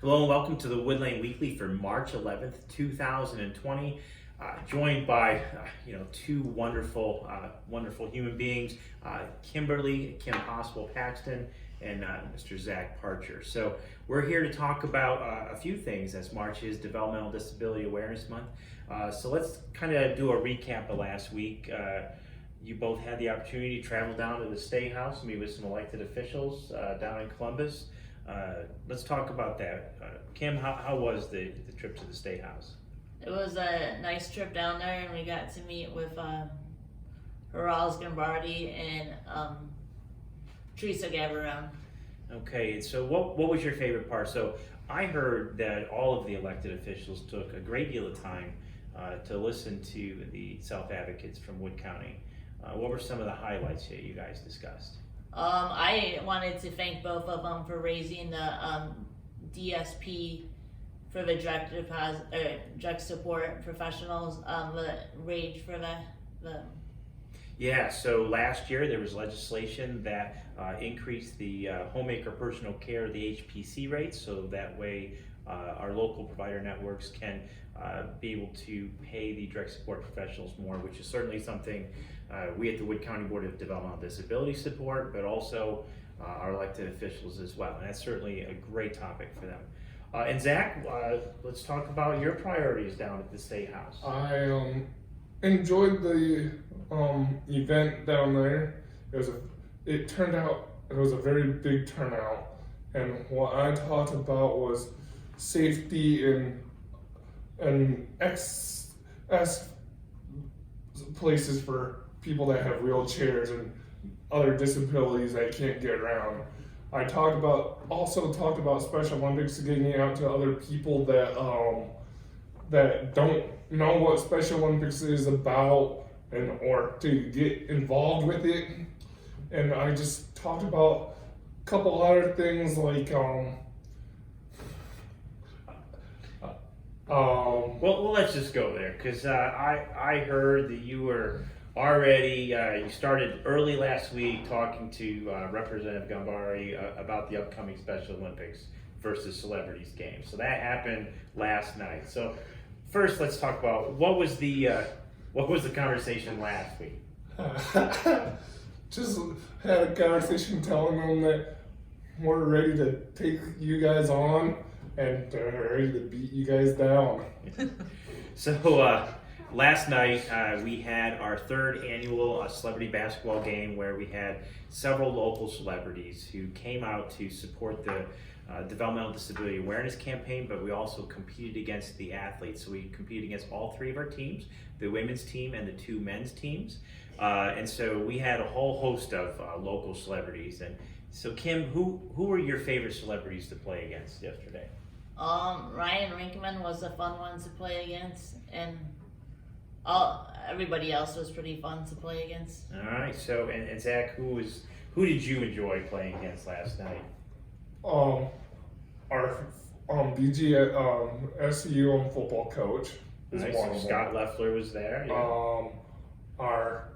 Hello and welcome to the Wood Lane Weekly for March 11th, 2020. Joined by two wonderful human beings, Kim Possible Paxton, and Mr. Zach Parcher. So we're here to talk about a few things as March is Developmental Disability Awareness Month. So let's kind of do a recap of last week. You both had the opportunity to travel down to the State House, meet with some elected officials down in Columbus. Let's talk about that. Kim, how was the trip to the State House? It was a nice trip down there, and we got to meet with Haraz Gambardi and Teresa Gavarone. Okay, so what was your favorite part? So I heard that all of the elected officials took a great deal of time to listen to the self-advocates from Wood County. What were some of the highlights that you guys discussed? I wanted to thank both of them for raising the DSP for the drug support professionals, the wage for the. Yeah, so last year there was legislation that increased the homemaker personal care, the HPC rates, so that way our local provider networks can be able to pay the direct support professionals more, which is certainly something we at the Wood County Board of Developmental Disability support, but also our elected officials as well. And that's certainly a great topic for them. And Zach, let's talk about your priorities down at the State House. I enjoyed the event down there. It turned out it was a very big turnout, and what I talked about was safety and places for people that have wheelchairs and other disabilities that can't get around. I also talked about Special Olympics, getting out to other people that don't know what Special Olympics is about or to get involved with it. And I just talked about a couple other things like Well, let's just go there, because I heard that you were already, you started early last week talking to Representative Gambari about the upcoming Special Olympics versus Celebrities Games. So that happened last night. So first, let's talk about what was the conversation last week? Just had a conversation telling them that we're ready to take you guys on and ready to beat you guys down. So last night we had our third annual celebrity basketball game where we had several local celebrities who came out to support the Developmental Disability Awareness Campaign, but we also competed against the athletes. So we competed against all three of our teams, the women's team and the two men's teams. And so we had a whole host of local celebrities. And so Kim, who were your favorite celebrities to play against yesterday? Ryan Rinkman was a fun one to play against, and everybody else was pretty fun to play against. All right. So and Zach, who did you enjoy playing against last night? Our BG SU football coach is Nice. one of them. Scott Leffler was there. Yeah. Our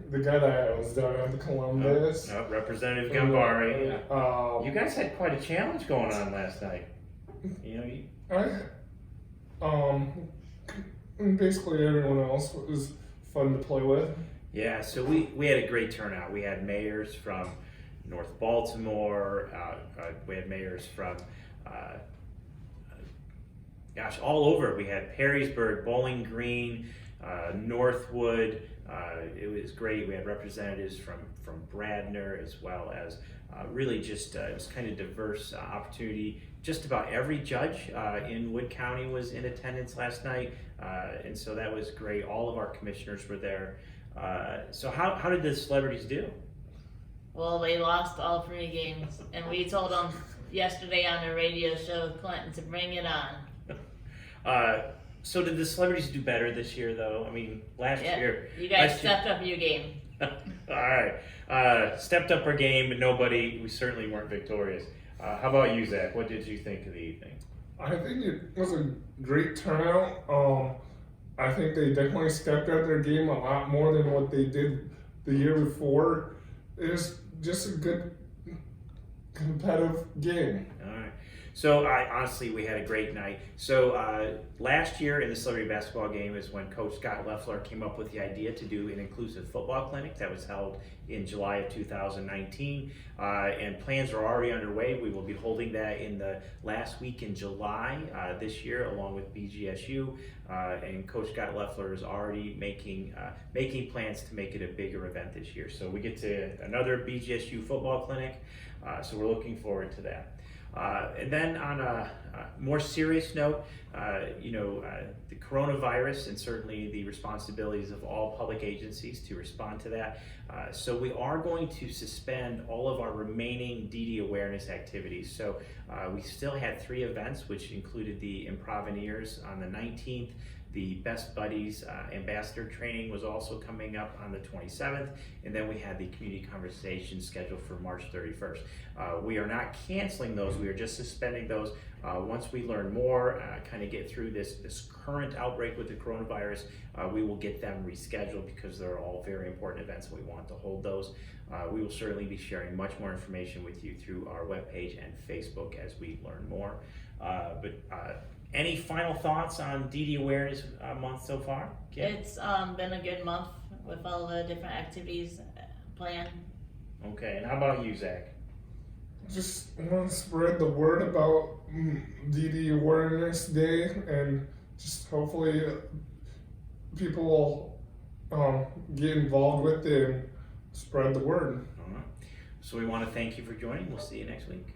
the guy that was down at the Columbus. Representative Gambari. Um, You guys had quite a challenge going on last night. Basically everyone else was fun to play with. Yeah, so we had a great turnout. We had mayors from North Baltimore. We had mayors from, all over. We had Perrysburg, Bowling Green, Northwood. It was great. We had representatives from Bradner, as well as really just it was kind of diverse opportunity. Just about every judge in Wood County was in attendance last night, and so that was great. All of our commissioners were there. So how did the celebrities do? Well, they lost all three games, and we told them yesterday on the radio show, Clinton, to bring it on. So did the celebrities do better this year, though? I mean, last year... You guys stepped up your game. All right. Stepped up our game, but we certainly weren't victorious. How about you, Zach? What did you think of the evening? I think it was a great turnout. I think they definitely stepped up their game a lot more than what they did the year before. It was just a competitive game. All right. So honestly, we had a great night. So last year in the celebrity basketball game is when Coach Scott Leffler came up with the idea to do an inclusive football clinic that was held in July of 2019. And plans are already underway. We will be holding that in the last week in July this year, along with BGSU. And Coach Scott Leffler is already making plans to make it a bigger event this year. So we get to another BGSU football clinic. So we're looking forward to that. And then on a more serious note, the coronavirus and certainly the responsibilities of all public agencies to respond to that. So we are going to suspend all of our remaining DD awareness activities. So we still had 3 events, which included the Improveneers on the 19th. The Best Buddies Ambassador Training was also coming up on the 27th, and then we had the Community Conversation scheduled for March 31st. We are not canceling those, we are just suspending those. Once we learn more, kind of get through this current outbreak with the coronavirus, we will get them rescheduled because they're all very important events and we want to hold those. We will certainly be sharing much more information with you through our webpage and Facebook as we learn more. Any final thoughts on DD Awareness Month so far? Kim? It's been a good month with all the different activities planned. Okay, and how about you, Zach? Just want to spread the word about DD Awareness Day, and just hopefully people will get involved with it and spread the word. All right. So we want to thank you for joining. We'll see you next week.